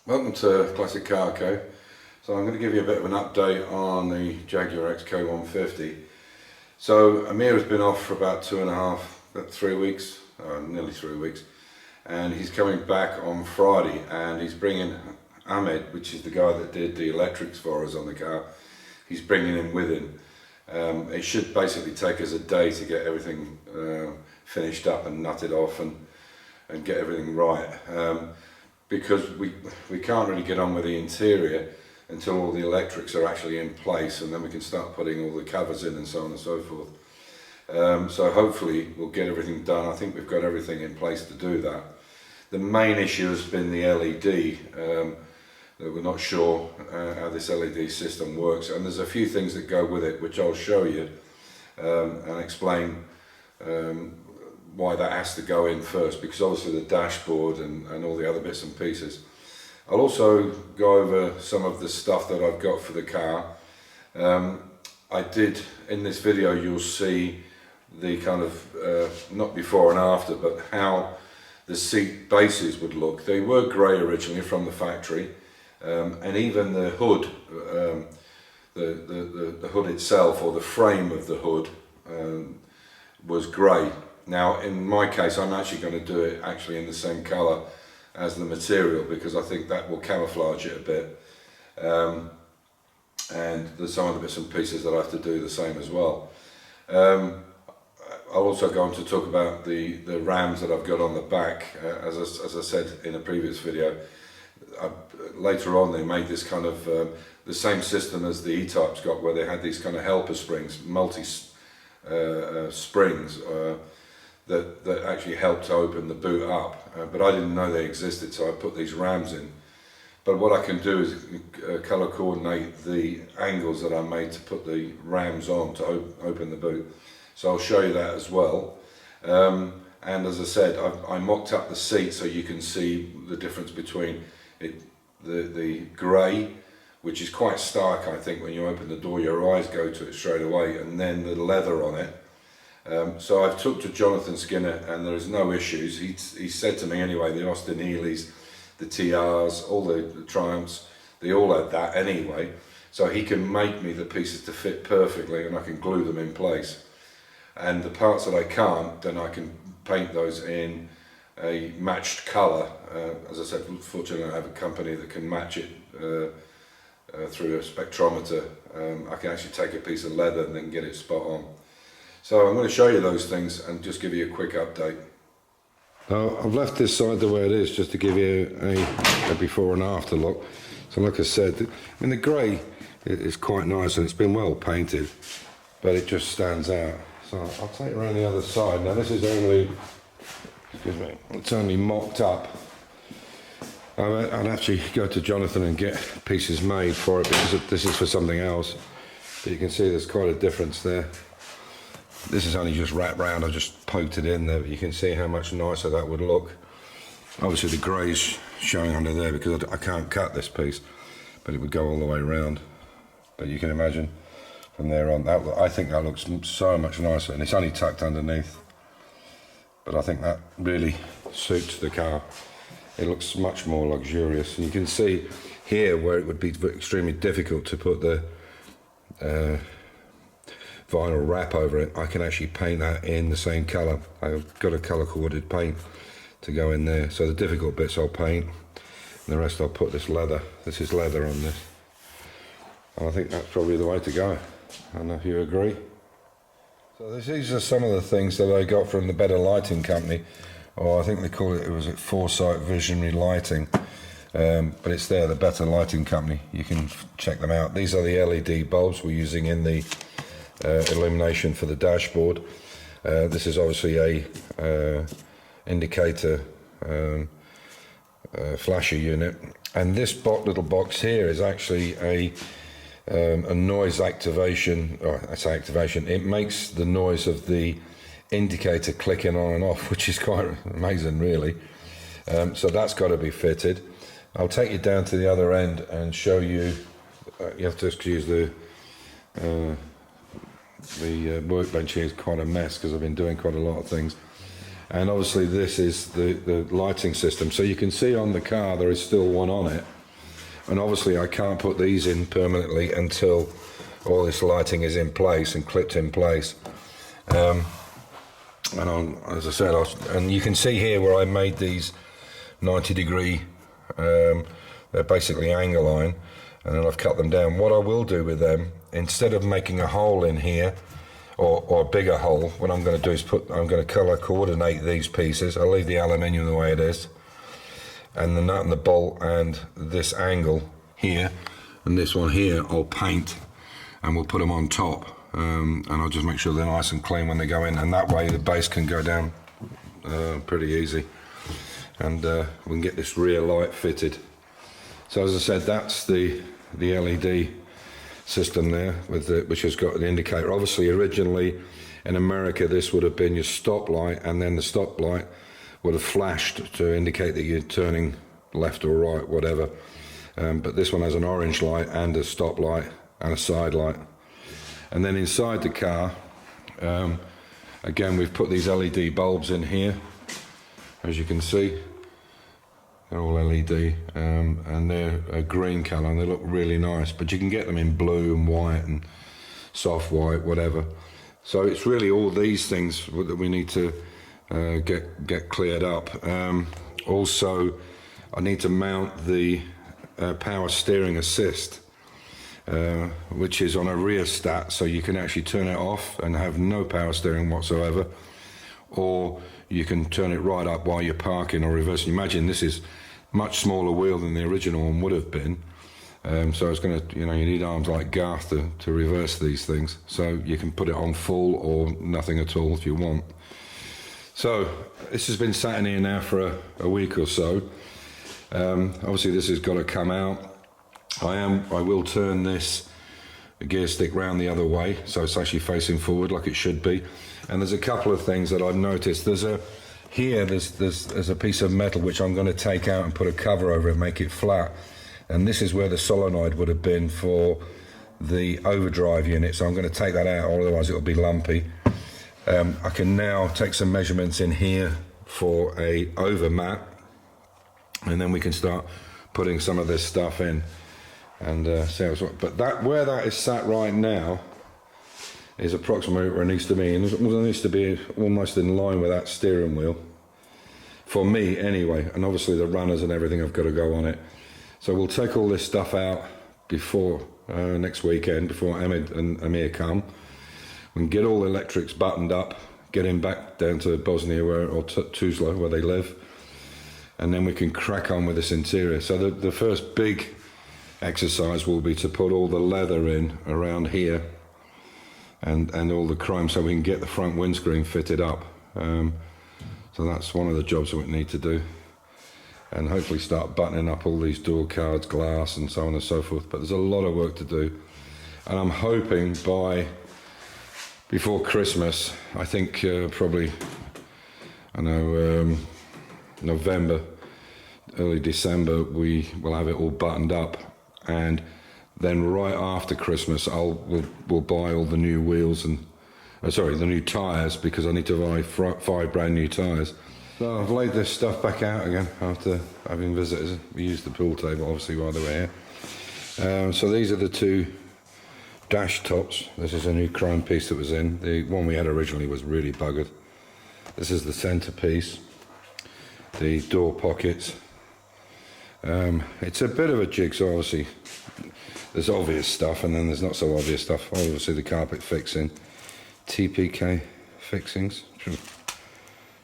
Welcome to Classic Car Co. So I'm going to give you a bit of an update on the Jaguar XK 150. So Amir has been off for about 3 weeks, nearly 3 weeks, and he's coming back on Friday, and he's bringing Ahmed, which is the guy that did the electrics for us on the car. He's bringing him with him. It should basically take us a day to get everything finished up and nutted off and get everything right. Because we can't really get on with the interior until all the electrics are actually in place, and then we can start putting all the covers in and so on and so forth. So hopefully we'll get everything done. I think we've got everything in place to do that. The main issue has been the LED, that we're not sure how this LED system works, and there's a few things that go with it which I'll show you and explain why that has to go in first, because obviously the dashboard and all the other bits and pieces. I'll also go over some of the stuff that I've got for the car. I did, in this video you'll see the kind of, not before and after, but how the seat bases would look. They were grey originally from the factory, and even the hood, the hood itself, or the frame of the hood, was grey. Now in my case I'm actually going to do it actually in the same colour as the material, because I think that will camouflage it a bit, and there's some other bits and pieces that I have to do the same as well. I'll also go on to talk about the rams that I've got on the back. As I said in a previous video, later on they made this kind of the same system as the E-Type's got, where they had these kind of helper springs, multi springs, that actually helped to open the boot up, but I didn't know they existed, so I put these rams in. But what I can do is colour coordinate the angles that I made to put the rams on to open the boot. So I'll show you that as well. And as I said, I mocked up the seat so you can see the difference between the grey, which is quite stark. I think when you open the door your eyes go to it straight away, and then the leather on it. So I've talked to Jonathan Skinner, and there is no issues. He said to me anyway, the Austin Healey's, the TRs, all the Triumphs, they all had that anyway. So he can make me the pieces to fit perfectly, and I can glue them in place. And the parts that I can't, then I can paint those in a matched colour. As I said, fortunately I have a company that can match it through a spectrometer. I can actually take a piece of leather and then get it spot on. So I'm going to show you those things and just give you a quick update. I've left this side the way it is just to give you a before and after look. So like I said, I mean the grey is quite nice and it's been well painted, but it just stands out. So I'll take it around the other side. Now this is only, excuse me, it's only mocked up. I'd actually go to Jonathan and get pieces made for it, because this is for something else. But you can see there's quite a difference there. This is only just wrapped round, I just poked it in there, but you can see how much nicer that would look. Obviously the grey's showing under there because I can't cut this piece, but it would go all the way around. But you can imagine from there on, I think that looks so much nicer, and it's only tucked underneath. But I think that really suits the car. It looks much more luxurious, and you can see here where it would be extremely difficult to put the vinyl wrap over it. I can actually paint that in the same colour. I've got a colour coordinated paint to go in there, so the difficult bits I'll paint, and the rest I'll put this leather. This is leather on this, and I think that's probably the way to go. I don't know if you agree. So these are some of the things that I got from the Better Lighting Company, or I think they call it was Foresight Visionary Lighting, but it's there, the Better Lighting Company. You can check them out. These are the LED bulbs we're using in the illumination for the dashboard. This is obviously a indicator flasher unit, and this little box here is actually a noise activation, or I say activation, it makes the noise of the indicator clicking on and off, which is quite amazing really. So that's got to be fitted. I'll take you down to the other end and show you. You have to excuse the workbench here is quite a mess because I've been doing quite a lot of things. And obviously this is the lighting system. So you can see on the car there is still one on it. And obviously I can't put these in permanently until all this lighting is in place and clipped in place. As I said, and you can see here where I made these 90-degree, they're basically angle iron, and then I've cut them down. What I will do with them, instead of making a hole in here, or a bigger hole, what I'm going to do is I'm going to colour coordinate these pieces. I'll leave the aluminium the way it is, and the nut and the bolt and this angle here, and this one here I'll paint, and we'll put them on top. And I'll just make sure they're nice and clean when they go in, and that way the base can go down pretty easy, and we can get this rear light fitted. So as I said, that's the LED system there, which has got an indicator. Obviously originally in America this would have been your stop light, and then the stop light would have flashed to indicate that you're turning left or right, whatever. But this one has an orange light and a stop light and a side light. And then inside the car, again, we've put these LED bulbs in here, as you can see. They're all LED, and they're a green colour, and they look really nice, but you can get them in blue and white and soft white, whatever. So it's really all these things that we need to get cleared up. Also, I need to mount the power steering assist, which is on a rear stat, so you can actually turn it off and have no power steering whatsoever, or you can turn it right up while you're parking or reversing. Imagine this is much smaller wheel than the original one would have been, so it's going to, you need arms like Garth to reverse these things, so you can put it on full or nothing at all if you want. So this has been sat in here now for a week or so. Obviously this has got to come out. I will turn this gear stick round the other way, so it's actually facing forward like it should be. And there's a couple of things that I've noticed. There's a piece of metal which I'm going to take out and put a cover over it, make it flat. And this is where the solenoid would have been for the overdrive unit, so I'm going to take that out, otherwise it'll be lumpy. I can now take some measurements in here for a over mat, and then we can start putting some of this stuff in. And see how it's, but where that is sat right now is approximately where it needs to be, and it needs to be almost in line with that steering wheel, for me anyway, and obviously the runners and everything have got to go on it. So we'll take all this stuff out before next weekend, before Ahmed and Amir come. We can get all the electrics buttoned up, get him back down to Bosnia or Tuzla where they live, and then we can crack on with this interior. So the first big exercise will be to put all the leather in around here and all the chrome, so we can get the front windscreen fitted up. So that's one of the jobs that we need to do, and hopefully start buttoning up all these door cards, glass and so on and so forth. But there's a lot of work to do, and I'm hoping before Christmas, I think probably, November, early December, we will have it all buttoned up. And then right after Christmas, we'll buy all the new wheels and the new tyres, because I need to buy 5 brand new tyres. So I've laid this stuff back out again after having visitors. We used the pool table obviously while they were here. So these are the 2 dash tops. This is a new chrome piece that was in. The one we had originally was really buggered. This is the centrepiece, the door pockets. It's a bit of a jigsaw, obviously. There's obvious stuff, and then there's not so obvious stuff. Obviously the carpet fixing, TPK fixings,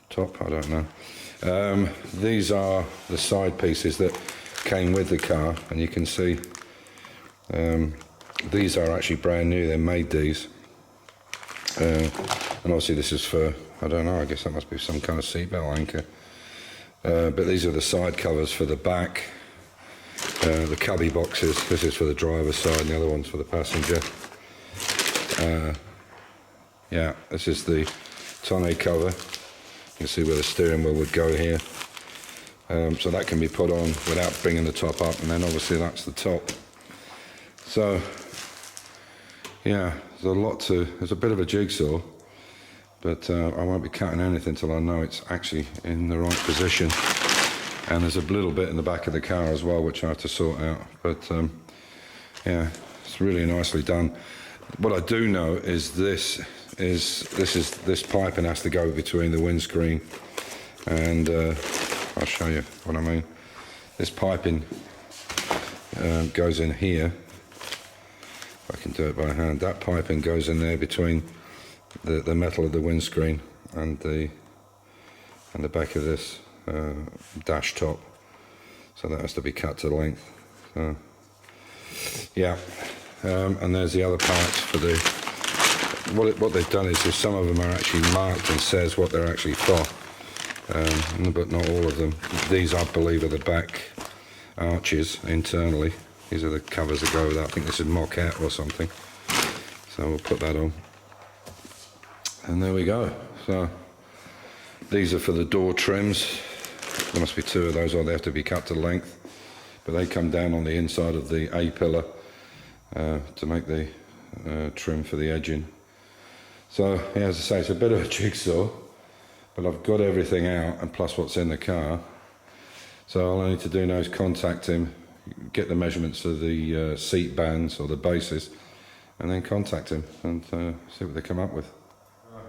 top, I don't know. These are the side pieces that came with the car, and you can see these are actually brand new. They made these, and obviously this is for, I don't know, I guess that must be some kind of seatbelt anchor. But these are the side covers for the back, the cubby boxes. This is for the driver's side and the other one's for the passenger. Yeah, this is the tonneau cover. You can see where the steering wheel would go here. So that can be put on without bringing the top up, and then obviously that's the top. So yeah, there's a bit of a jigsaw, but I won't be cutting anything till I know it's actually in the right position. And there's a little bit in the back of the car as well, which I have to sort out. But yeah, it's really nicely done. What I do know is this piping has to go between the windscreen and I'll show you what I mean. This piping goes in here. If I can do it by hand. That piping goes in there between the metal of the windscreen and the back of this dash top. So that has to be cut to length. So, yeah, and there's the other parts for the. What they've done is some of them are actually marked and says what they're actually for, but not all of them. These, I believe, are the back arches internally. These are the covers that go with that. I think this is mock-out or something. So we'll put that on. And there we go. So these are for the door trims. There must be two of those, or they have to be cut to length. But they come down on the inside of the A-pillar to make the trim for the edging. So, yeah, as I say, it's a bit of a jigsaw, but I've got everything out, and plus what's in the car. So all I need to do now is contact him, get the measurements of the seat bands or the bases, and then contact him and see what they come up with.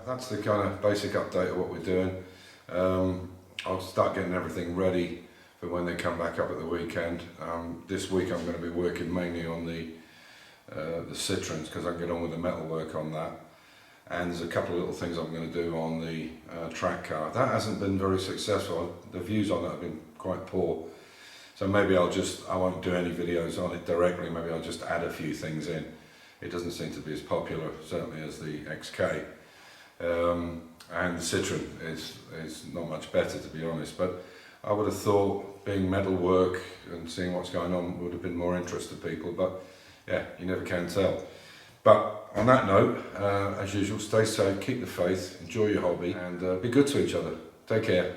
That's the kind of basic update of what we're doing. I'll start getting everything ready for when they come back up at the weekend. This week I'm going to be working mainly on the Citroens, because I can get on with the metal work on that. And there's a couple of little things I'm going to do on the track car. That hasn't been very successful. The views on that have been quite poor. So maybe I won't do any videos on it directly, maybe I'll just add a few things in. It doesn't seem to be as popular, certainly, as the XK. And the Citroen is not much better, to be honest. But I would have thought being metal work and seeing what's going on would have been more interest to people. But yeah, you never can tell. But on that note, as usual, stay safe, keep the faith, enjoy your hobby, and be good to each other. Take care.